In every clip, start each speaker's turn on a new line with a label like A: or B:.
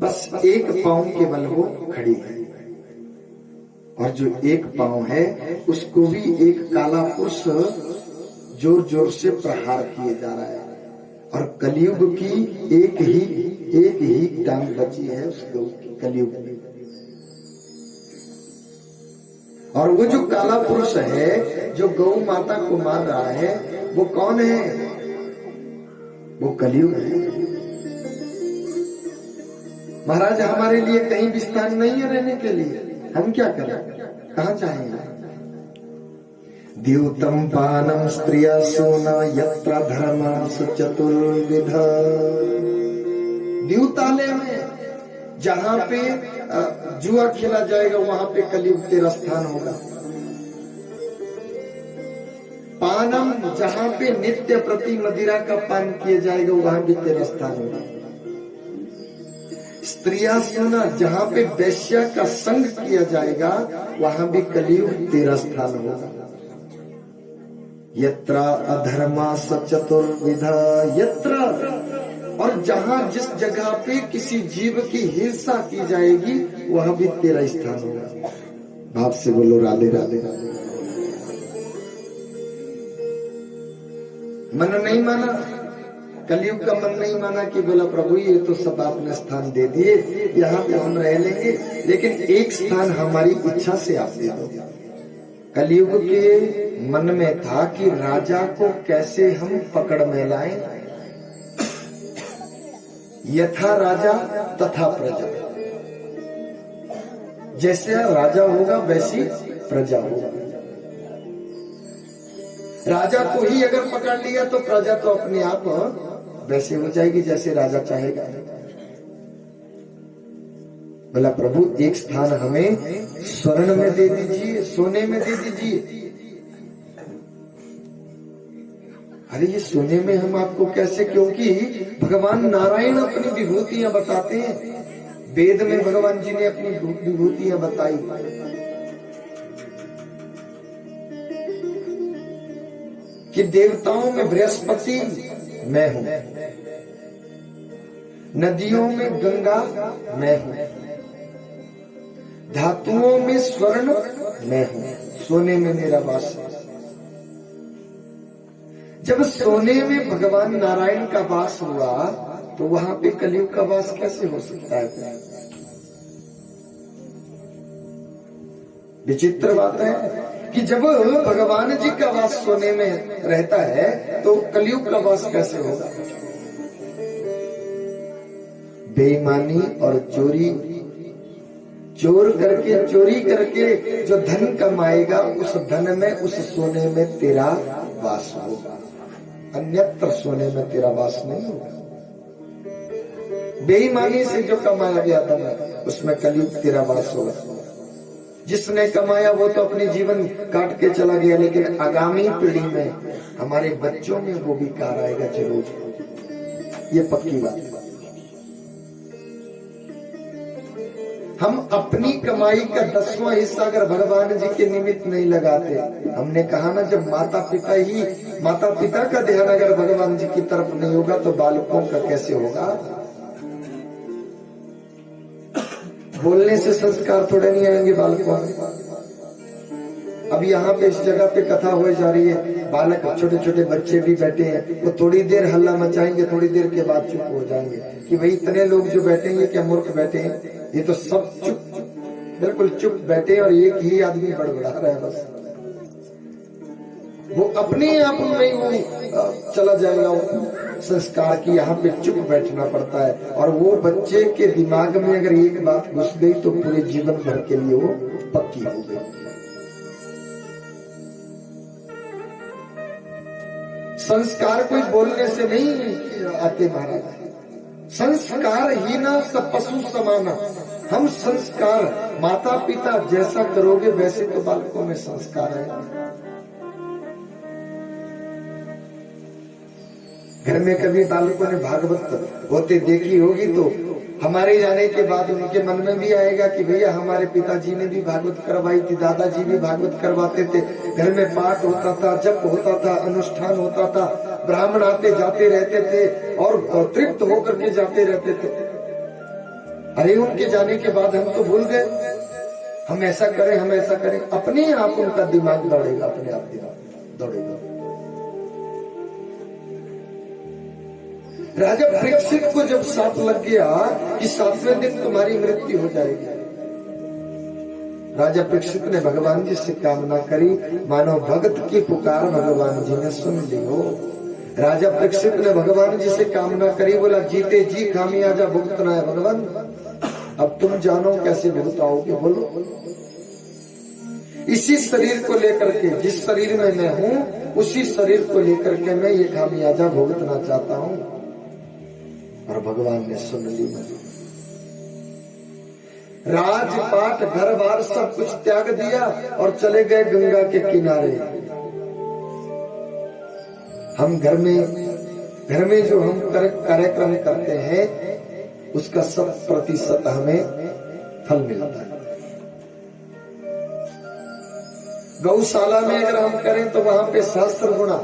A: बस एक पांव के बल वो खड़ी है, और जो एक पांव है उसको भी एक काला पुरुष जोर जोर से प्रहार किए जा रहा है। और कलयुग की एक ही टांग बची है उस कलयुग में। और वो जो काला पुरुष है जो गौ माता को मार रहा है, वो कौन है? वो कलयुग है। महाराज, हमारे लिए कहीं भी स्थान नहीं है रहने के लिए, हम क्या करें? कहाँ चाहेंगे? द्यूतम पानम स्त्रिया सोना यत्र धर्मासु चतुर्विधा। द्यूतालय में जहां पे जुआ खेला जाएगा वहां पे कलयुग तेरा स्थान होगा। पानम, जहां पे नित्य प्रति मदिरा का पान किया जाएगा वहां भी तेरा स्थान होगा। स्त्रिया सोना, जहां पे वैश्या का संग किया जाएगा वहां भी कलयुग तेरा स्थान होगा। यत्र अधर्मा चतुर्विधा यत्र, और जहां जिस जगह पे किसी जीव की हिंसा की जाएगी वहां भी तेरा स्थान होगा। भाव से बोलो राधे राधे राधे। मन नहीं माना, कलयुग का मन नहीं माना कि बोला प्रभु ये तो सब आपने स्थान दे दिए, यहाँ पे हम रह लेंगे, लेकिन एक स्थान हमारी इच्छा से आप दे दो। कलयुग के मन में था कि राजा को कैसे हम पकड़ में लाएं। यथा राजा तथा प्रजा, जैसे राजा होगा वैसी प्रजा होगा। राजा को ही अगर पकड़ लिया तो प्रजा तो अपने आप वैसे हो जाएगी जैसे राजा चाहेगा। बोला प्रभु एक स्थान हमें स्वर्ण में दे दीजिए, सोने में दे दीजिए। अरे ये सोने में हम आपको कैसे, क्योंकि भगवान नारायण अपनी विभूतियां बताते हैं। वेद में भगवान जी ने अपनी विभूतियां बताई। कि देवताओं में बृहस्पति मैं हूं, नदियों में गंगा मैं हूं, धातुओं में स्वर्ण मैं हूं, सोने में मेरा वास है। जब सोने में भगवान नारायण का वास हुआ तो वहां पे कलयुग का वास कैसे हो सकता है? विचित्र बात है कि जब भगवान जी का वास सोने में रहता है तो कलयुग का वास कैसे होगा? बेईमानी और चोरी, चोरी करके जो धन कमाएगा उस धन में, उस सोने में तेरा वास होगा, अन्यत्र सोने में तेरा वास नहीं होगा। बेईमानी से जो कमाया गया धन उसमें कलयुग तेरा वास होगा। जिसने कमाया वो तो अपने जीवन काट के चला गया, लेकिन आगामी पीढ़ी में हमारे बच्चों में वो भी कार आएगा जरूर, ये पक्की बात है। हम अपनी कमाई का 10वां हिस्सा अगर भगवान जी के निमित्त नहीं लगाते, हमने कहा ना जब माता पिता का ध्यान अगर भगवान जी की तरफ नहीं होगा तो बालकों का कैसे होगा? बोलने से संस्कार थोड़े नहीं आएंगे बालकों में। अब यहाँ पे इस जगह पे कथा हो जा रही है, बालक छोटे छोटे बच्चे भी बैठे हैं, वो थोड़ी देर हल्ला मचाएंगे, थोड़ी देर के बाद चुप हो जाएंगे कि भाई इतने लोग जो बैठे हैं क्या मूर्ख बैठे हैं? ये तो सब चुप, बिल्कुल चुप बैठे और एक ही आदमी बड़बड़ा रहा है बस। वो अपने आप में वो चला जाएगा संस्कार की यहाँ पे चुप बैठना पड़ता है। और वो बच्चे के दिमाग में अगर एक बात घुस गई तो पूरे जीवन भर के लिए वो पक्की हो गई। संस्कार कोई बोलने से नहीं आते महाराज, संस्कार ही ना सब पशु समाना। हम संस्कार माता पिता जैसा करोगे वैसे तो बालकों में संस्कार है। घर में कभी बालकों ने भागवत होते देखी होगी तो हमारे जाने के बाद उनके मन में भी आएगा कि भैया हमारे पिताजी ने भी भागवत करवाई थी, दादाजी भी भागवत करवाते थे, घर में पाठ होता था, जप होता था, अनुष्ठान होता था, ब्राह्मण आते जाते रहते थे और तृप्त होकर के जाते रहते थे। अरे उनके जाने के बाद हम तो भूल गए, हम ऐसा करें, हम ऐसा करें, अपने आप उनका दिमाग दौड़ेगा, अपने आप दिमाग दौड़ेगा। राजा परीक्षित को जब साप लग गया कि 7वें दिन तुम्हारी मृत्यु हो जाएगी, राजा परीक्षित ने भगवान जी से कामना करी, मानो भगत की पुकार भगवान जी ने सुन ली हो। राजा परीक्षित ने भगवान जी से कामना करी, बोला जीते जी खामियाजा भुगतना है भगवान, अब तुम जानो कैसे भुगताओगे, बोलो। इसी शरीर को लेकर के, जिस शरीर में मैं हूँ उसी शरीर को लेकर के मैं ये खामियाजा भुगतना चाहता हूँ। और भगवान ने सुन ली मेरी। राजपाट घर बार सब कुछ त्याग दिया और चले गए गंगा के किनारे। हम घर में जो हम कार्यक्रम करते हैं उसका 100% हमें फल मिलता है। गौशाला में अगर हम करें तो वहां पे सहस्त्र गुना,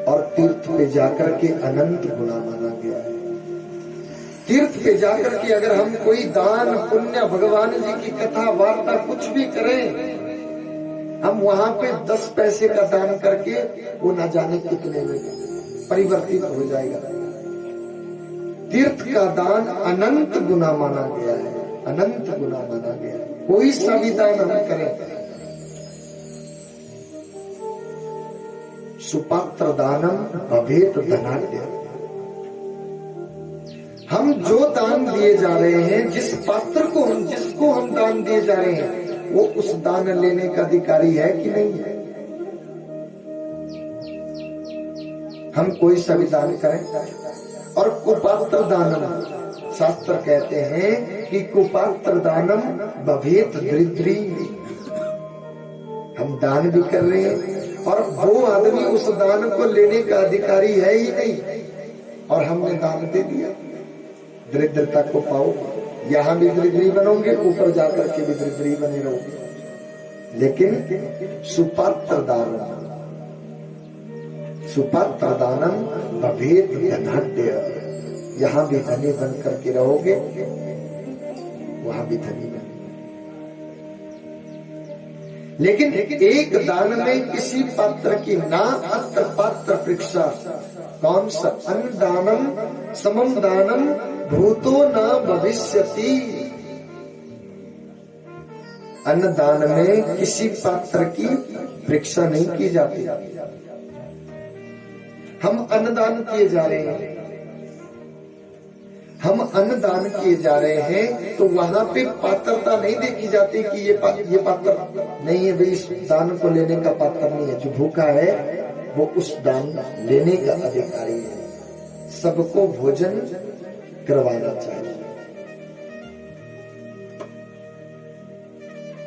A: और तीर्थ पे जाकर के अनंत गुना माना गया है। तीर्थ पे जाकर के अगर हम कोई दान पुण्य, भगवान जी की कथा वार्ता कुछ भी करें, हम वहां पे 10 पैसे का दान करके वो न जाने कितने में परिवर्तित हो जाएगा। तीर्थ का दान अनंत गुना माना गया है, अनंत गुना माना गया है। कोई सा भी दान हम करें, सुपात्र दानम भवेत धनाढ्य। हम जो दान दिए जा रहे हैं, जिस पात्र को हम, जिसको हम दान दिए जा रहे हैं, वो उस दान लेने का अधिकारी है कि नहीं है। हम कोई सा भी दान करें। और कुपात्र दानम, शास्त्र कहते हैं कि कुपात्र दानम भवेत दरिद्री। हम दान भी कर रहे हैं और वो आदमी उस दान को लेने का अधिकारी है ही नहीं, और हमने दान दे दिया। दरिद्रता को पाओ, यहाँ भी दरिद्री बनोगे, ऊपर जाकर के भी दरिद्री बने रहोगे। लेकिन सुपात्र दानम, सुपात्र दानम भवेत धनाढ्य। यहाँ भी धनी बन करके रहोगे, वहां भी धनी बने। लेकिन एक दान में किसी पात्र की ना अत्र पात्र परीक्षा। कौन सा? अन्नदानम समम दानम भूतो न भविष्यति। अन्नदान में किसी पात्र की परीक्षा नहीं की जाती। हम अन्नदान किए जा रहे हैं, हम अन्नदान किए जा रहे हैं, तो वहां पे पात्रता नहीं देखी जाती कि ये पात्र नहीं है भाई, इस दान को लेने का पात्र नहीं है। जो भूखा है वो उस दान लेने का अधिकारी है। सबको भोजन करवाना चाहिए।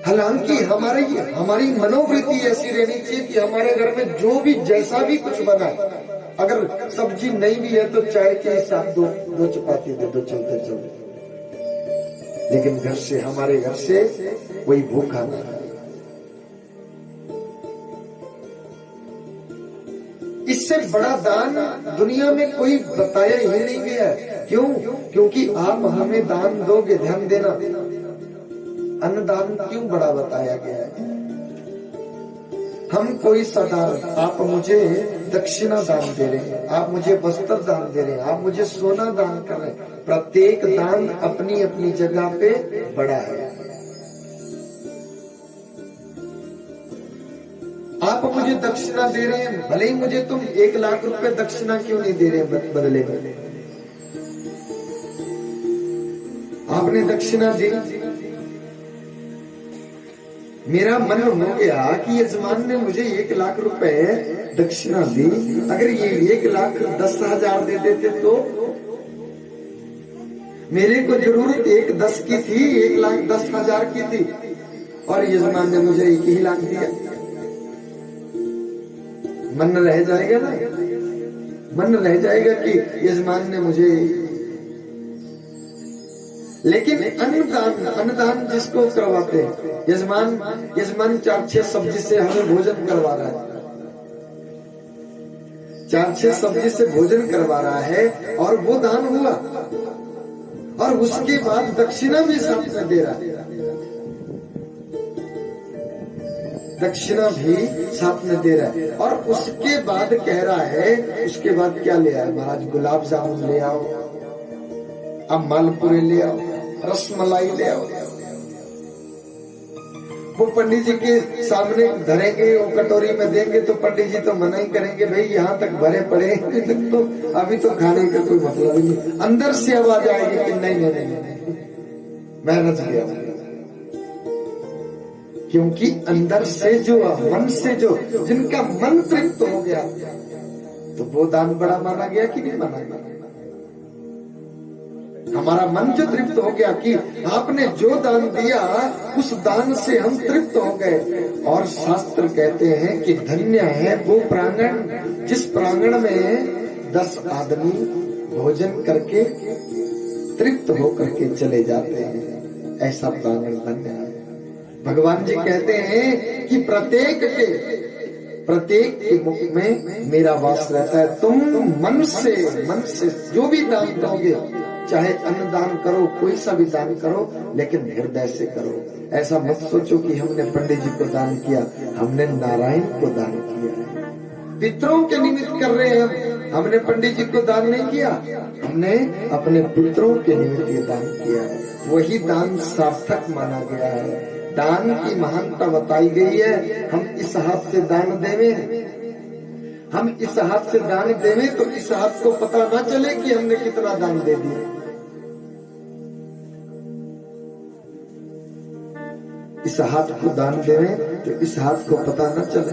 A: हालांकि हमारी मनोवृत्ति ऐसी रहनी चाहिए कि हमारे घर में जो भी जैसा भी कुछ बना है, अगर सब्जी नहीं भी है तो चाय के साथ दो चपाती दे दो, चलते चलते। लेकिन घर से, हमारे घर से कोई भूखा ना है। इससे बड़ा दान दुनिया में कोई बताया ही नहीं गया। क्यों? क्योंकि आप हमें दान दोगे, ध्यान देना, अन्नदान क्यों बड़ा बताया गया है। हम कोई सा दान, आप मुझे दक्षिणा दान दे रहे हैं, आप मुझे वस्त्र दान दे रहे हैं, आप मुझे सोना दान कर रहे हैं, प्रत्येक दान अपनी अपनी जगह पे बड़ा है। आप मुझे दक्षिणा दे रहे हैं, भले ही मुझे तुम 1 लाख रुपए दक्षिणा क्यों नहीं दे रहे बदले में। आपने दक्षिणा दी, मेरा मन हो गया कि यजमान ने मुझे 1 लाख रुपए दक्षिणा दी, अगर ये 1,10,000 दे देते तो मेरे को जरूरत 1,10 की थी, 1,10,000 की थी, और यजमान ने मुझे 1 लाख दिया। मन रह जाएगा ना, मन रह जाएगा कि यजमान ने मुझे। लेकिन अन्नदान जिसको करवाते हैं, यजमान 4-6 सब्जी से हमें भोजन करवा रहा है, 4-6 सब्जी से भोजन करवा रहा है, और वो दान हुआ। और उसके बाद दक्षिणा भी साथ में दे रहा है, दक्षिणा भी साथ में दे रहा है। और उसके बाद कह रहा है, उसके बाद क्या ले आए महाराज, गुलाब जामुन ले आओ, अब मालपुरे ले आओ, रसमलाई ले आओ। वो पंडित जी के सामने धरेंगे, वो कटोरी में देंगे तो पंडित जी तो मना ही करेंगे, भाई यहाँ तक भरे पड़े अभी तक तो, अभी तो खाने का कोई मतलब ही नहीं। अंदर से आवाज आएगी कि नहीं नहीं नहीं, मैं रच गया। क्योंकि अंदर से जो, मन से जो, जिनका मन तृप्त हो गया, तो वो दान बड़ा माना गया कि नहीं माना गया। हमारा मन जो तृप्त हो गया कि आपने जो दान दिया उस दान से हम तृप्त हो गए। और शास्त्र कहते हैं कि धन्य है वो प्रांगण जिस प्रांगण में 10 आदमी भोजन करके तृप्त होकर के चले जाते हैं, ऐसा प्रांगण धन्य है। भगवान जी कहते हैं कि प्रत्येक के मुख में मेरा वास रहता है। तुम मन से जो भी दान दोगे, चाहे अन्न दान करो, कोई सा भी दान करो, लेकिन हृदय से करो। ऐसा मत सोचो कि हमने पंडित जी को दान किया, हमने नारायण को दान किया है। पितरों के निमित्त कर रहे हैं हमने पंडित जी को दान नहीं किया, हमने अपने पितरों के निमित्त ये दान किया है। वही दान सार्थक माना गया है। दान की महानता बताई गई है। हम इस हाथ से दान देवें, हम इस हाथ से दान देवें तो इस हाथ को पता ना चले कि हमने कितना दान दे दिया। इस हाथ को दान देवें तो इस हाथ को पता ना चले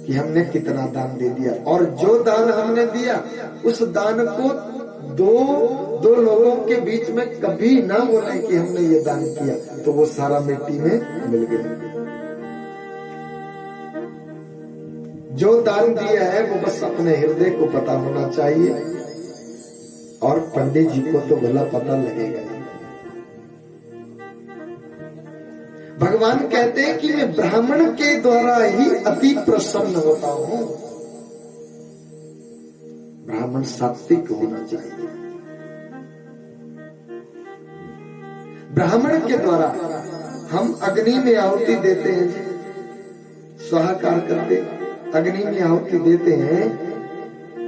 A: कि हमने कितना दान दे दिया। और जो दान हमने दिया उस दान को दो लोगों के बीच में कभी ना बोले कि हमने ये दान किया, तो वो सारा मिट्टी में मिल गया। जो दान दिया है वो बस अपने हृदय को पता होना चाहिए, और पंडित जी को तो भला पता लगेगा। भगवान कहते हैं कि मैं ब्राह्मण के द्वारा ही अति प्रसन्न होता हूं। ब्राह्मण सात्विक होना चाहिए। ब्राह्मण के द्वारा हम अग्नि में आहुति देते हैं, स्वाहाकार करते, अग्नि में आहुति देते हैं,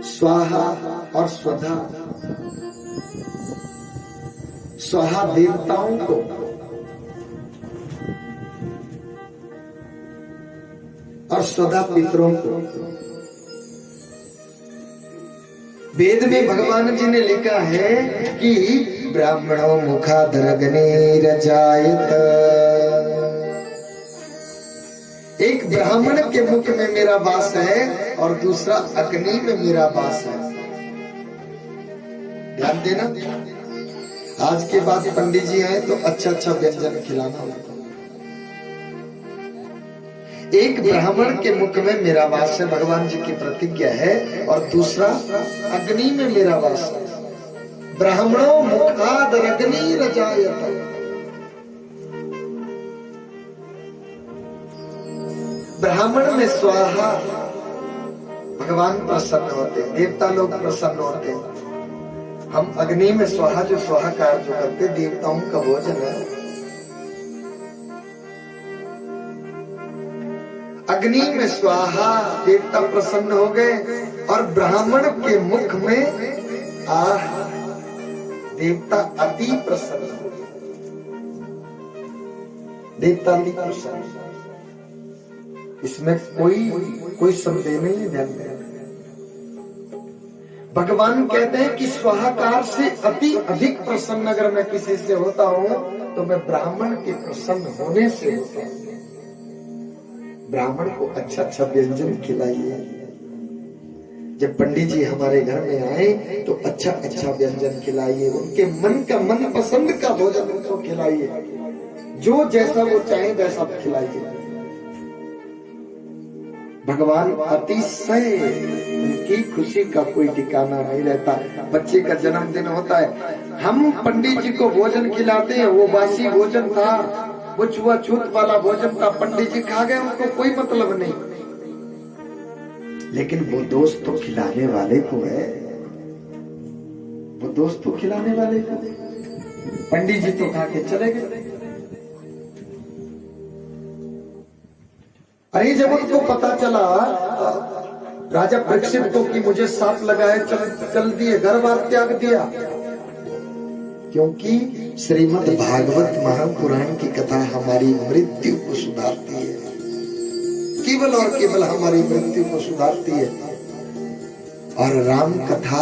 A: स्वाहा और स्वधा। स्वाहा देवताओं को, और स्वधा पितरों को। वेद में भगवान जी ने लिखा है कि ब्राह्मणों मुखादरग्निरजायत। एक ब्राह्मण के मुख में मेरा वास है और दूसरा अग्नि में मेरा वास है। ध्यान देना, आज के बाद पंडित जी आए तो अच्छा अच्छा व्यंजन खिलाना होगा। एक ब्राह्मण के मुख में मेरा वास है, भगवान जी की प्रतिज्ञा है, और दूसरा अग्नि में मेरा वास है। ब्राह्मणों मुखादरग्निरजायत। ब्राह्मण में स्वाहा, भगवान प्रसन्न होते, देवता लोग प्रसन्न होते। हम अग्नि में स्वाहा, जो स्वाहाकार जो करते, देवताओं का भोजन है। अग्नि में स्वाहा, देवता प्रसन्न हो गए, और ब्राह्मण के मुख में आह, देवता अति प्रसन्न हो गए। देवता अति प्रसन्न, इसमें कोई संदेह नहीं है। भगवान कहते हैं कि स्वाहाकार से अति अधिक प्रसन्न अगर मैं किसी से होता हूं तो मैं ब्राह्मण के प्रसन्न होने से होता हूं। ब्राह्मण को अच्छा अच्छा व्यंजन खिलाइए। जब पंडित जी हमारे घर में आए तो अच्छा अच्छा व्यंजन खिलाइए, उनके मन का मन पसंद का भोजन उनको खिलाइए, जो जैसा वो चाहे वैसा खिलाइए। भगवान अतिशय, उनकी खुशी का कोई ठिकाना नहीं रहता। बच्चे का जन्मदिन होता है, हम पंडित जी को भोजन खिलाते हैं, वो बासी भोजन था, वो छुआछूत वाला भोजन था, पंडित जी खा गए, उनको कोई मतलब नहीं। लेकिन वो दोस्त तो खिलाने वाले को है, वो दोस्त को खिलाने वाले को। पंडित जी तो खा के चले गए। अरे जब उनको पता चला राजा परीक्षित को कि मुझे सांप लगा है, चल दिए, घर बार त्याग दिया। क्योंकि श्रीमद् भागवत महापुराण की कथा हमारी मृत्यु को सुधारती है, केवल और केवल हमारी मृत्यु को सुधारती है। और राम कथा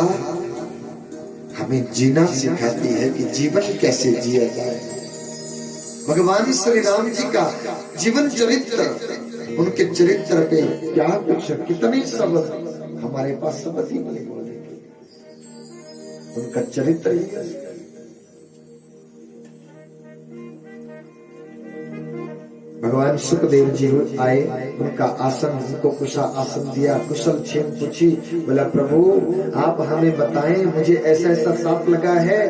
A: हमें जीना सिखाती है कि जीवन कैसे जिया जाए। भगवान श्री राम जी का जीवन चरित्र, उनके चरित्र पे क्या कुछ, कितने शब्द हमारे पास शब्द ही नहीं बोलने के। उनका चरित्र ही है। भगवान सुखदेव जी आए, उनका आसन, उनको कुशा आसन दिया, कुशल क्षेम पूछी। बोला प्रभु आप हमें बताएं, मुझे ऐसा ऐसा सांप लगा है।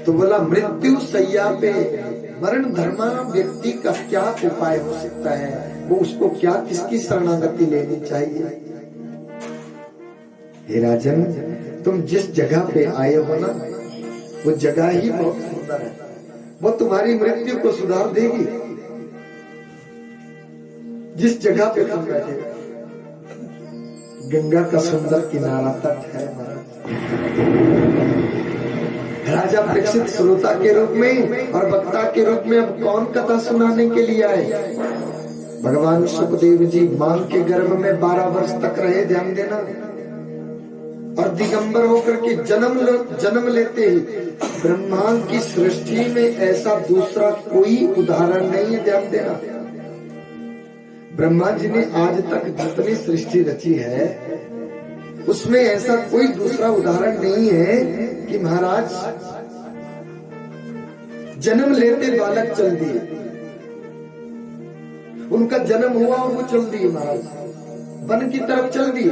A: तो बोला मृत्यु सैया पे मरण धर्मा व्यक्ति का क्या उपाय हो सकता है, वो उसको क्या, किसकी शरणागति लेनी चाहिए। हे राजन, तुम जिस जगह पे आए हो ना, वो जगह ही बहुत सुंदर है, वो तुम्हारी मृत्यु को सुधार देगी। जिस जगह पे तुम बैठे, गंगा का सुंदर किनारा तट है। राजा परीक्षित श्रोता के रूप में और वक्ता के रूप में अब कौन कथा सुनाने के लिए आए। भगवान सुखदेव जी मां के गर्भ में 12 वर्ष तक रहे, ध्यान देना। और दिगंबर होकर के जन्म लेते ही ब्रह्मांड की सृष्टि में ऐसा दूसरा कोई उदाहरण नहीं है, ध्यान देना। ब्रह्मा जी ने आज तक जितनी सृष्टि रची है उसमें ऐसा कोई दूसरा उदाहरण नहीं है कि महाराज जन्म लेते बालक चल दिए, उनका जन्म हुआ और वो चल दिए महाराज, वन की तरफ चल दिए।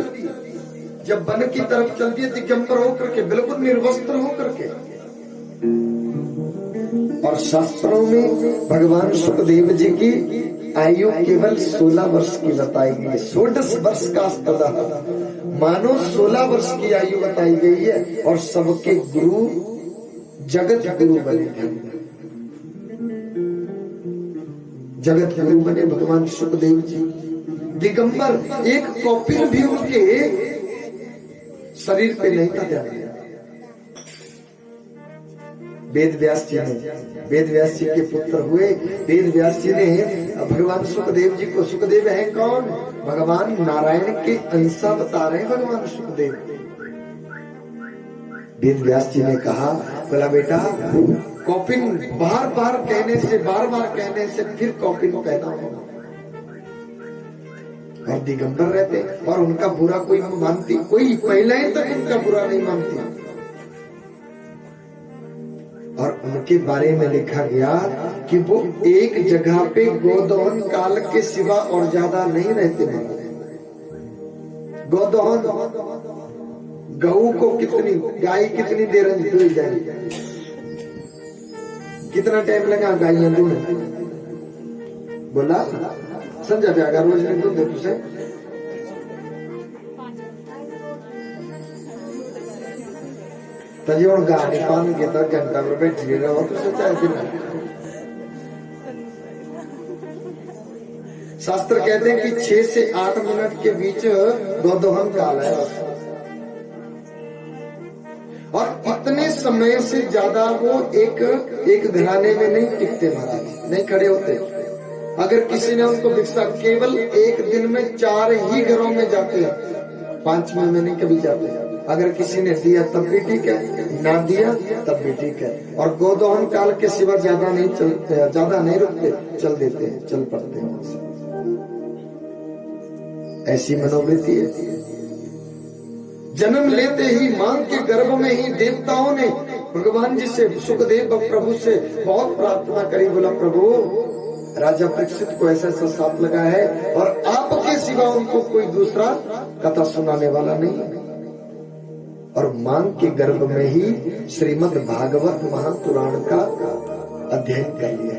A: जब वन की तरफ चल दिए दिगंबर होकर के, बिल्कुल निर्वस्त्र होकर के। और शास्त्रों में भगवान सुखदेव जी की आयु केवल 16 वर्ष की बताई गई है। 16 वर्ष का मानो 16 वर्ष की आयु बताई गई है। और सबके गुरु जगत गुरु बने, जगत गुरु बने भगवान सुखदेव जी। दिगंबर एक कॉपी भी उनके शरीर पे नहीं था, ध्यान। वेद व्यास जी के पुत्र हुए। वेद व्यास जी ने भगवान सुखदेव जी को, सुखदेव है कौन, भगवान नारायण के अंश बता रहे हैं भगवान सुखदेव। वेद व्यास जी ने कहा, बोला बेटा कॉपिन बार बार कहने से फिर कॉपिन पहना होगा। और दिगंबर रहते और उनका बुरा कोई मानती, कोई महिलाएं तक उनका बुरा नहीं मानती। और उनके बारे में लिखा गया कि वो एक जगह पे गोदोहन काल के सिवा और ज्यादा नहीं रहते। गोदोहन, गऊ को कितनी, गाय कितनी देर दूध जाएगी, कितना टाइम लगा गाय दूध। बोला समझा जाएगा, रोज ने दूध दे तुझे। तजी और गाने पान के तक घंटा पर बैठी रहे और तो सोचा है। शास्त्र कहते हैं कि 6 से 8 मिनट के बीच गोदोहन काल है। और इतने समय से ज्यादा वो एक घराने में नहीं टिकते महाराज, नहीं खड़े होते। अगर किसी ने उनको भिक्षा, केवल एक दिन में 4 ही घरों में जाते हैं, 5वें में नहीं कभी जाते। अगर किसी ने दिया तब भी ठीक है, ना दिया तब भी ठीक है। और गोदोहन काल के सिवा ज्यादा नहीं चलते, ज्यादा नहीं रुकते, चल देते हैं, चल पड़ते हैं। ऐसी मनोवृत्ति है। जन्म लेते ही मां के गर्भ में ही देवताओं ने भगवान जी से, सुखदेव प्रभु से बहुत प्रार्थना करी। बोला प्रभु राजा परीक्षित को ऐसा ऐसा सांप लगा है और आपके सिवा उनको कोई दूसरा कथा सुनाने वाला नहीं। और मां के गर्भ में ही श्रीमद् भागवत महापुराण का अध्ययन कर लिया।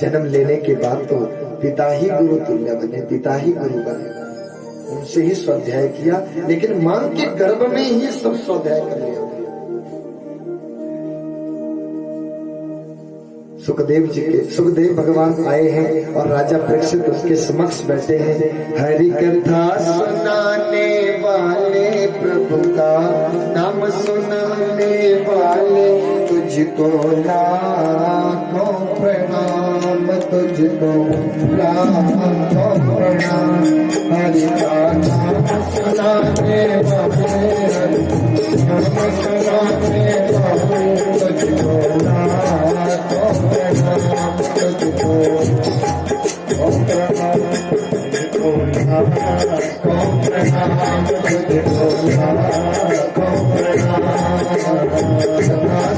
A: जन्म लेने के बाद तो पिता ही गुरु तुल्य बने, पिता ही गुरु बने। उनसे ही स्वाध्याय किया, लेकिन मां के गर्भ में ही सब स्वाध्याय कर लिया। सुखदेव भगवान आए हैं और राजा परीक्षित उसके समक्ष बैठे हैं। हरि कथा सुनाने वाले, प्रभु का नाम सुनाने वाले, तुझको लाखों प्रणाम, तुझको लाखों प्रणाम। हरि का नाम सुनाने वाले, नाम सुनाने वाले, तुझको लाखों प्रणाम, तुझको प्रणाम, तुझको लाखों प्रणाम, तुझको लाखों प्रणाम।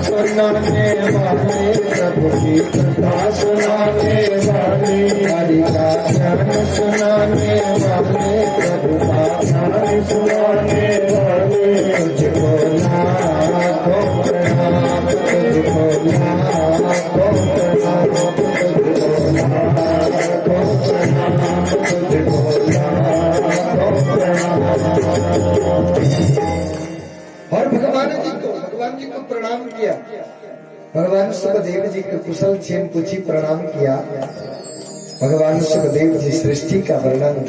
A: सुनाने वाले, प्रभु की कथा सुनाने वाले, हरि का ज्ञान सुनाने वाले, प्रभु का ज्ञान सुनाने वाले, तुझको लाखों प्रणाम, तुझको लाखों प्रणाम, तुझको लाखों प्रणाम, तुझको लाखों प्रणाम। और भगवान जी को प्रणाम किया। भगवान सुखदेव जी को कुशल क्षेम पूछी, प्रणाम किया। भगवान सुखदेव जी सृष्टि का वर्णन,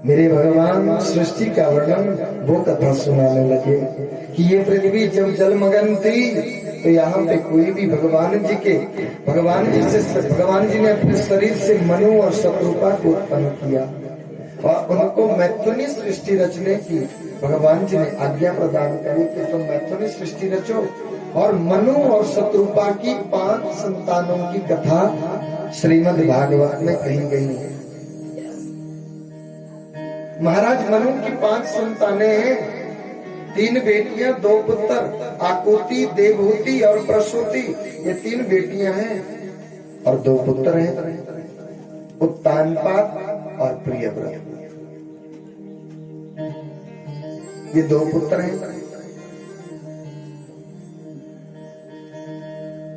A: मेरे भगवान सृष्टि का वर्णन वो कथा सुनाने लगे कि ये पृथ्वी जब जलमग्न थी तो यहाँ पे कोई भी भगवान जी ने अपने शरीर से मनु और शत्रुपा को उत्पन्न किया और उनको मैथुनी सृष्टि रचने की भगवान जी ने आज्ञा प्रदान करी कि तुम मैथुनी सृष्टि रचो। और मनु और शत्रुपा की 5 संतानों की कथा श्रीमद् भागवत में कही गई है। महाराज मनु की 5 संतानें हैं, 3 बेटियां 2 पुत्र, आकुति, देवहूति और प्रसूति, ये 3 बेटियां हैं और 2 पुत्र हैं, उत्तानपाद और प्रियव्रत, ये 2 पुत्र हैं।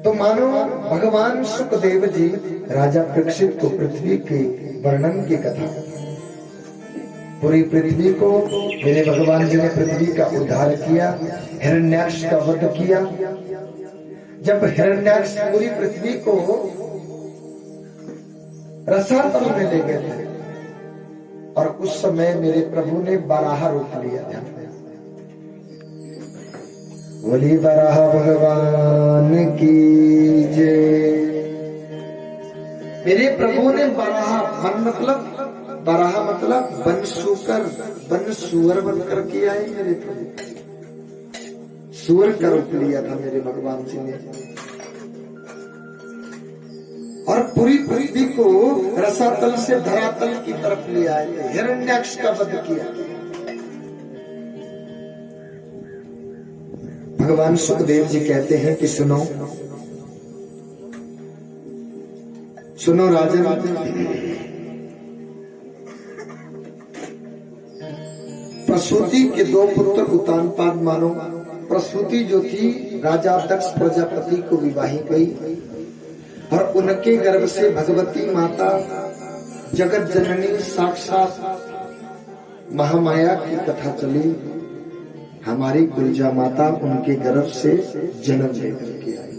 A: तो मानो भगवान सुखदेव जी राजा परीक्षित को पृथ्वी के वर्णन की कथा, पूरी पृथ्वी को मेरे भगवान जी ने पृथ्वी का उद्धार किया, हिरण्याक्ष का वध किया। जब हिरण्याक्ष पूरी पृथ्वी को रसातल में ले गए थे और उस समय मेरे प्रभु ने बराह रूप लिया था। बोली बराह भगवान की जय। मेरे प्रभु ने बराह मतलब वन सुअर बनकर किया है। मेरे प्रभु सुअर का रूप लिया था मेरे भगवान जी ने और पूरी पृथ्वी को रसातल से धरातल की तरफ ले आए थे, हिरण्याक्ष का वध किया। भगवान सुखदेव जी कहते हैं कि सुनो राजन, प्रसूति के 2 पुत्र उत्तानपाद मानो। प्रसूति जो थी राजा दक्ष प्रजापति को विवाही गई और उनके गर्भ से भगवती माता जगत जननी साक्षात महामाया की कथा चली। हमारी गुलजा माता उनके गर्भ से जन्म लेकर के आई।